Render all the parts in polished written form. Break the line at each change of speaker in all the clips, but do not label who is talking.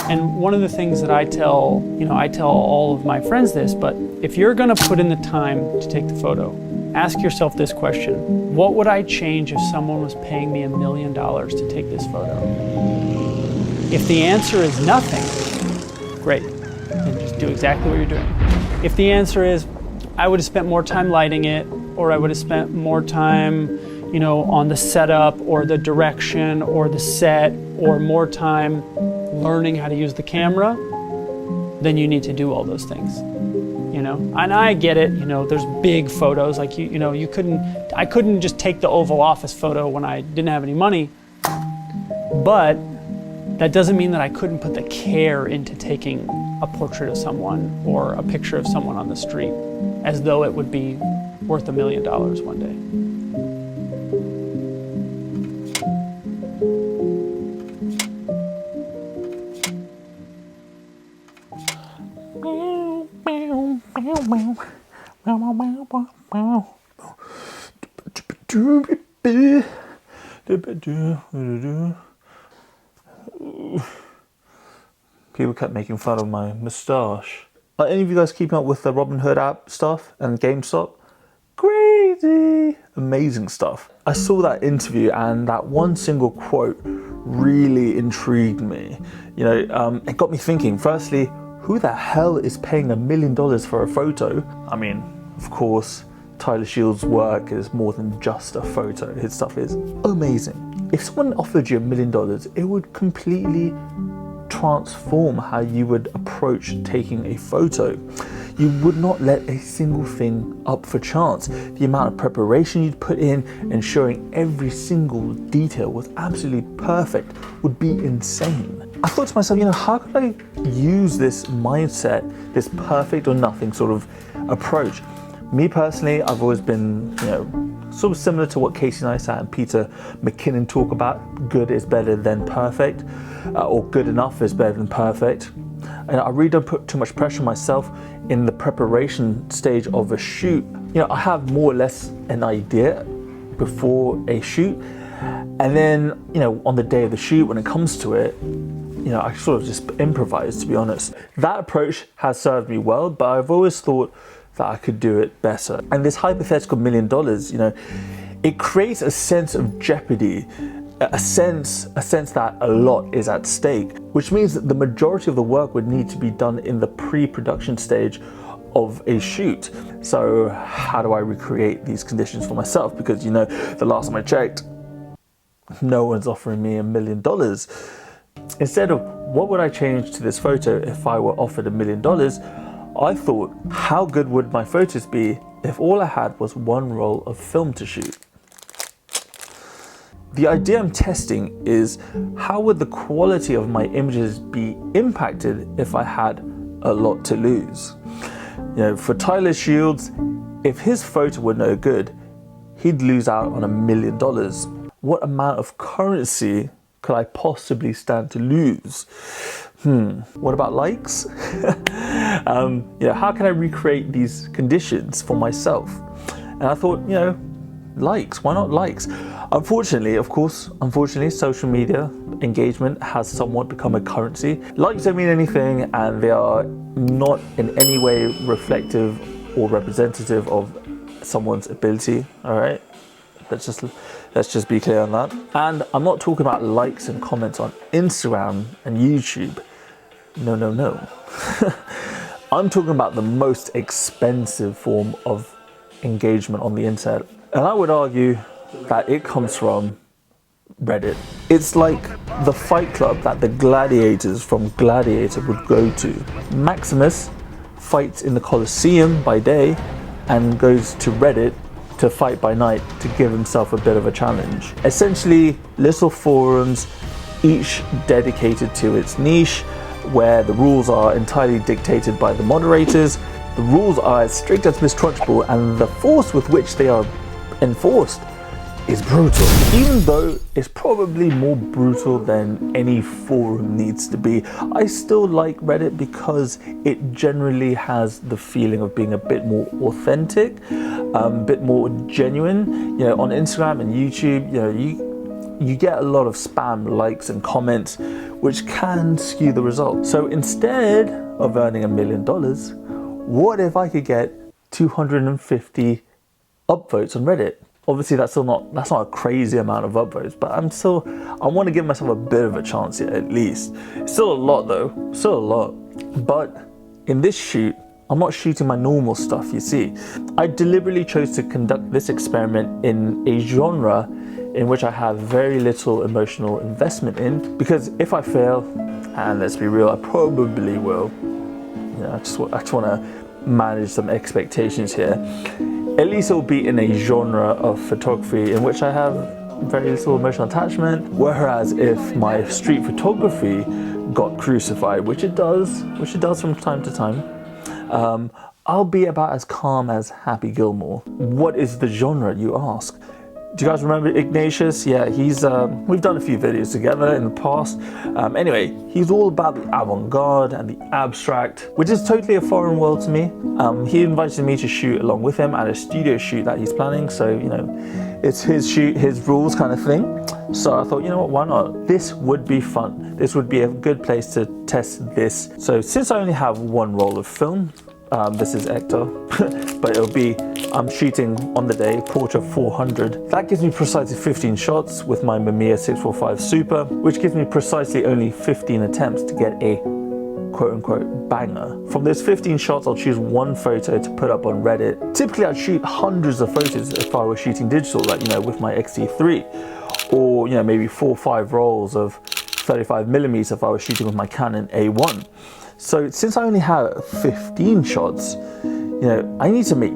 And one of the things that I tell all of my friends this, but if you're gonna put in the time to take the photo, ask yourself this question: what would I change if someone was paying me $1 million to take this photo? If the answer is nothing, great, then just do exactly what you're doing. If the answer is, I would have spent more time lighting it, or I would have spent more time, on the setup or the direction or the set, or more time learning how to use the camera, then you need to do all those things. And I get it, there's big photos, like I couldn't just take the Oval Office photo when I didn't have any money, but that doesn't mean that I couldn't put the care into taking a portrait of someone or a picture of someone on the street as though it would be worth $1 million one day.
People kept making fun of my moustache. Are any of you guys keeping up with the Robinhood app stuff and GameStop? Crazy! Amazing stuff. I saw that interview and that one single quote really intrigued me. It got me thinking, firstly, who the hell is paying $1 million for a photo? I mean, of course, Tyler Shields' work is more than just a photo. His stuff is amazing. If someone offered you $1 million, it would completely transform how you would approach taking a photo. You would not let a single thing up for chance. The amount of preparation you'd put in, ensuring every single detail was absolutely perfect, would be insane. I thought to myself, how could I use this mindset, this perfect or nothing sort of approach? Me personally, I've always been, sort of similar to what Casey Neistat and Peter McKinnon talk about. Good is better than perfect, or good enough is better than perfect. And I really don't put too much pressure on myself in the preparation stage of a shoot. I have more or less an idea before a shoot. And then, on the day of the shoot, when it comes to it, I sort of just improvise, to be honest. That approach has served me well, but I've always thought that I could do it better. And this hypothetical $1 million, it creates a sense of jeopardy, a sense that a lot is at stake, which means that the majority of the work would need to be done in the pre-production stage of a shoot. So how do I recreate these conditions for myself? Because the last time I checked, no one's offering me $1 million. Instead of what would I change to this photo if I were offered $1 million, I thought, how good would my photos be if all I had was one roll of film to shoot? The idea I'm testing is, how would the quality of my images be impacted if I had a lot to lose? For Tyler Shields, if his photo were no good, he'd lose out on $1 million. What amount of currency could I possibly stand to lose? What about likes? How can I recreate these conditions for myself? And I thought, likes, why not likes? Unfortunately, social media engagement has somewhat become a currency. Likes don't mean anything, and they are not in any way reflective or representative of someone's ability, all right? Let's just be clear on that. And I'm not talking about likes and comments on Instagram and YouTube. No. I'm talking about the most expensive form of engagement on the internet. And I would argue that it comes from Reddit. It's like the fight club that the gladiators from Gladiator would go to. Maximus fights in the Colosseum by day and goes to Reddit to fight by night to give himself a bit of a challenge. Essentially, little forums, each dedicated to its niche, where the rules are entirely dictated by the moderators. The rules are as strict as Miss Trunchbull, and the force with which they are enforced is brutal. Even though it's probably more brutal than any forum needs to be, I still like Reddit because it generally has the feeling of being a bit more authentic, a bit more genuine. On Instagram and YouTube, you get a lot of spam likes and comments, which can skew the result. So instead of earning $1 million, what if I could get 250 upvotes on Reddit? Obviously that's not a crazy amount of upvotes, but I want to give myself a bit of a chance here at least. It's still a lot though, still a lot. But in this shoot, I'm not shooting my normal stuff, you see. I deliberately chose to conduct this experiment in a genre in which I have very little emotional investment in, because if I fail, and let's be real, I probably will, you know, I just want to manage some expectations here. At least it'll be in a genre of photography in which I have very little emotional attachment. Whereas if my street photography got crucified, which it does from time to time, I'll be about as calm as Happy Gilmore. What is the genre, you ask? Do you guys remember Ignatius? Yeah, he's we've done a few videos together in the past. Anyway, he's all about the avant-garde and the abstract, which is totally a foreign world to me. He invited me to shoot along with him at a studio shoot that he's planning, so you know, it's his shoot, his rules kind of thing. So I thought, you know what, why not? This would be fun. This would be a good place to test this. So since I only have one roll of film, this is Hector, but it'll be, I'm shooting on the day, Portra 400. That gives me precisely 15 shots with my Mamiya 645 Super, which gives me precisely only 15 attempts to get a quote-unquote banger. From those 15 shots, I'll choose one photo to put up on Reddit. Typically, I'd shoot hundreds of photos if I were shooting digital, like, you know, with my XT3, or, you know, maybe 4 or 5 rolls of 35mm if I was shooting with my Canon A1. So since I only have 15 shots, you know, I need to make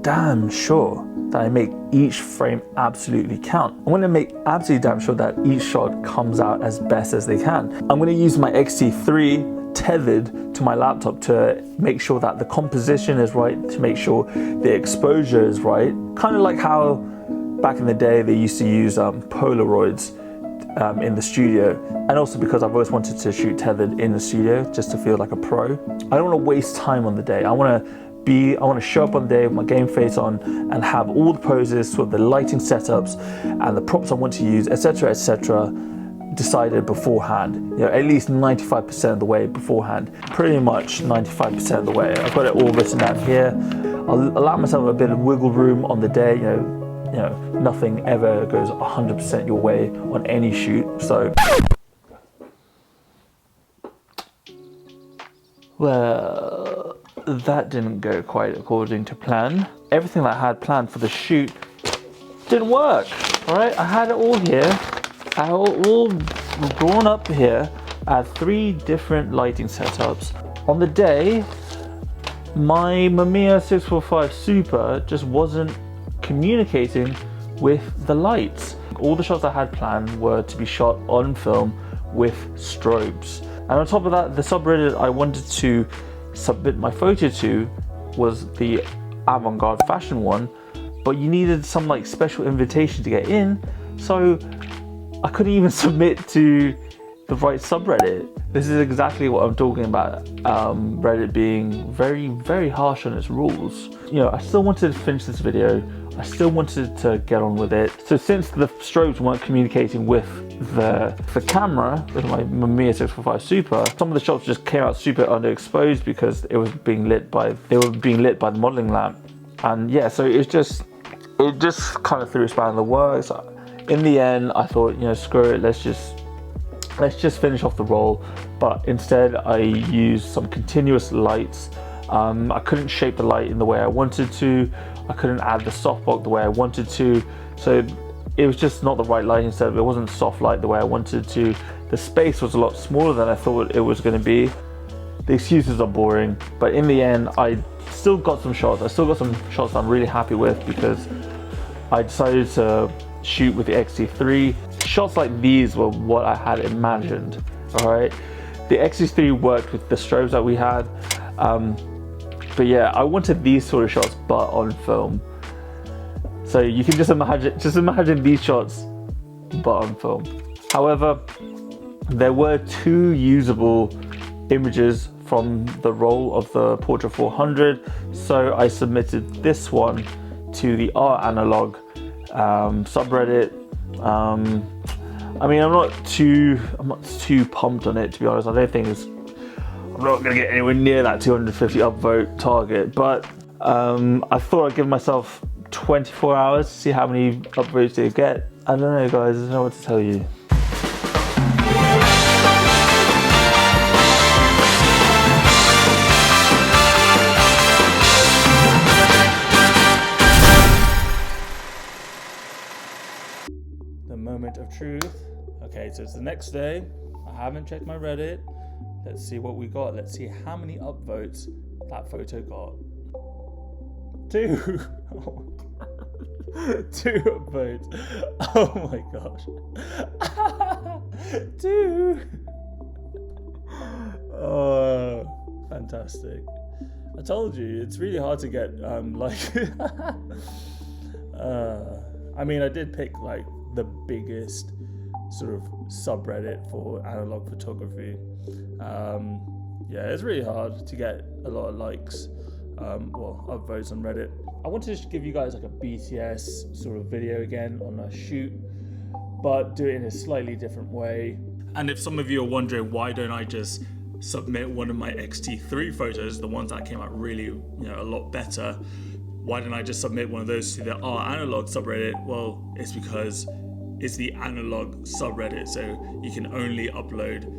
damn sure that I make each frame absolutely count. I'm gonna make absolutely damn sure that each shot comes out as best as they can. I'm gonna use my XT3 tethered to my laptop to make sure that the composition is right, to make sure the exposure is right. Kind of like how back in the day they used to use Polaroids in the studio, and also because I've always wanted to shoot tethered in the studio just to feel like a pro. I don't want to waste time on the day. I want to show up on the day with my game face on and have all the poses, sort of the lighting setups and the props I want to use, etc., decided beforehand. You know, at least 95% of the way beforehand. Pretty much 95% of the way. I've got it all written down here. I'll allow myself a bit of wiggle room on the day. You know, nothing ever goes 100% your way on any shoot, so. Well, that didn't go quite according to plan. Everything that I had planned for the shoot didn't work, all right? I had it all here. I had it all drawn up here. I had 3 different lighting setups. On the day, my Mamiya 645 Super just wasn't communicating with the lights. All the shots I had planned were to be shot on film with strobes. And on top of that, the subreddit I wanted to submit my photo to was the avant-garde fashion one, but you needed some like special invitation to get in, so I couldn't even submit to the right subreddit. This is exactly what I'm talking about, Reddit being very, very harsh on its rules. You know, I still wanted to finish this video. I still wanted to get on with it. So since the strobes weren't communicating with the camera, with my Mamiya 645 Super, some of the shots just came out super underexposed because they were being lit by the modeling lamp. And yeah, so it just kind of threw a spanner in the works. In the end, I thought, you know, screw it, let's just finish off the roll. But instead I used some continuous lights. I couldn't shape the light in the way I wanted to. I couldn't add the softbox the way I wanted to. So it was just not the right lighting setup. It wasn't soft light the way I wanted to. The space was a lot smaller than I thought it was going to be. The excuses are boring, but in the end, I still got some shots. I still got some shots I'm really happy with because I decided to shoot with the XT3. Shots like these were what I had imagined, all right? The XT3 worked with the strobes that we had. But yeah, I wanted these sort of shots, but on film. So you can just imagine these shots, but on film. However, there were 2 usable images from the roll of the Portra 400. So I submitted this one to the Art Analog subreddit. I mean, I'm not too pumped on it, to be honest. I don't think I'm not going to get anywhere near that 250 upvote target, but I thought I'd give myself 24 hours to see how many upvotes they get. I don't know, guys. I don't know what to tell you. The moment of truth. Okay, so it's the next day. I haven't checked my Reddit. Let's see what we got. Let's see how many upvotes that photo got. 2. 2 upvotes. Oh my gosh. 2. Oh, fantastic. I told you, it's really hard to get I mean, I did pick like the biggest sort of subreddit for analog photography. Yeah, it's really hard to get a lot of likes, upvotes on Reddit. I wanted to just give you guys like a BTS sort of video again on a shoot, but do it in a slightly different way. And if some of you are wondering, why don't I just submit one of my XT3 photos, the ones that came out really, a lot better, why don't I just submit one of those to the analog subreddit? Well, it's because it's the analog subreddit, so you can only upload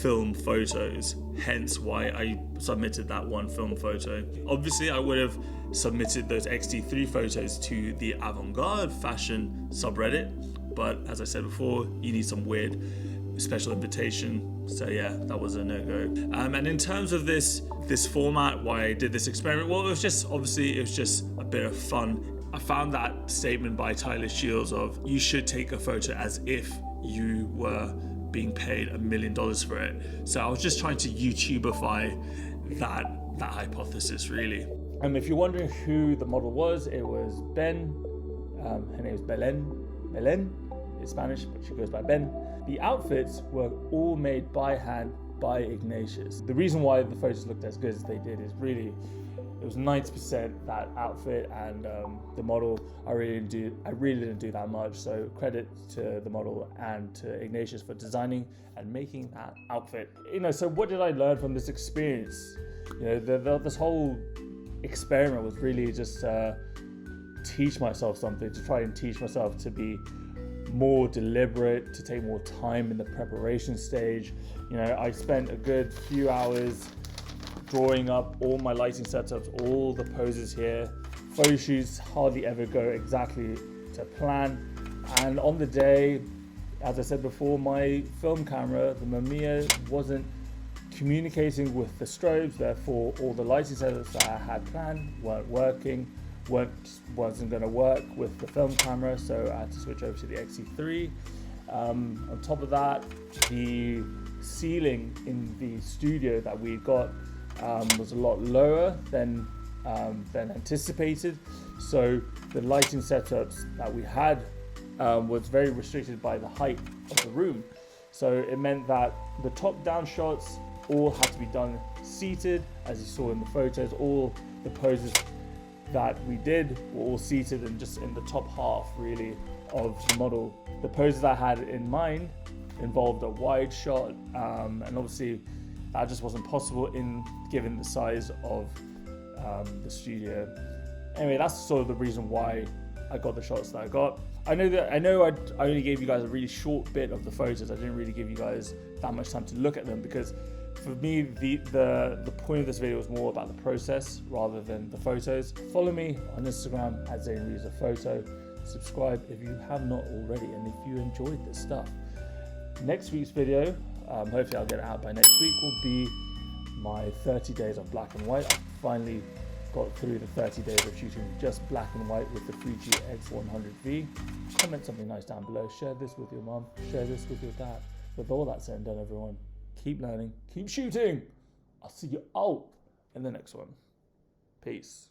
film photos, hence why I submitted that one film photo. Obviously, I would have submitted those XT3 photos to the avant-garde fashion subreddit, but as I said before, you need some weird special invitation, so yeah, that was a no-go. And in terms of this format, why I did this experiment, well, it was just a bit of fun. I found that statement by Tyler Shields of, you should take a photo as if you were being paid $1 million for it. So I was just trying to YouTubeify that hypothesis, really. If you're wondering who the model was, it was Ben. Her name is Belen. It's Spanish, but she goes by Ben. The outfits were all made by hand by Ignatius. The reason why the photos looked as good as they did is really, it was 90% that outfit, and the model, I really didn't do that much. So credit to the model and to Ignatius for designing and making that outfit. So what did I learn from this experience? This whole experiment was really just teach myself something, to try and teach myself to be more deliberate, to take more time in the preparation stage. I spent a good few hours drawing up all my lighting setups, all the poses here. Photo shoots hardly ever go exactly to plan. And on the day, as I said before, my film camera, the Mamiya, wasn't communicating with the strobes, therefore all the lighting setups that I had planned weren't working, wasn't going to work with the film camera, so I had to switch over to the XT3. On top of that, the ceiling in the studio that we got was a lot lower than anticipated, so the lighting setups that we had was very restricted by the height of the room. So it meant that the top-down shots all had to be done seated, as you saw in the photos. All the poses that we did were all seated and just in the top half, really, of the model. The poses I had in mind involved a wide shot, and obviously that just wasn't possible given the size of the studio. Anyway, that's sort of the reason why I got the shots that I got. I know I only gave you guys a really short bit of the photos. I didn't really give you guys that much time to look at them, because for me, the point of this video was more about the process rather than the photos. Follow me on Instagram at Zain_photo. Subscribe if you have not already, and if you enjoyed this stuff. Next week's video, hopefully I'll get it out by next week, will be my 30 days of black and white. I finally got through the 30 days of shooting just black and white with the Fuji X100V. Comment something nice down below. Share this with your mum. Share this with your dad. With all that said and done, everyone, keep learning, keep shooting. I'll see you out in the next one. Peace.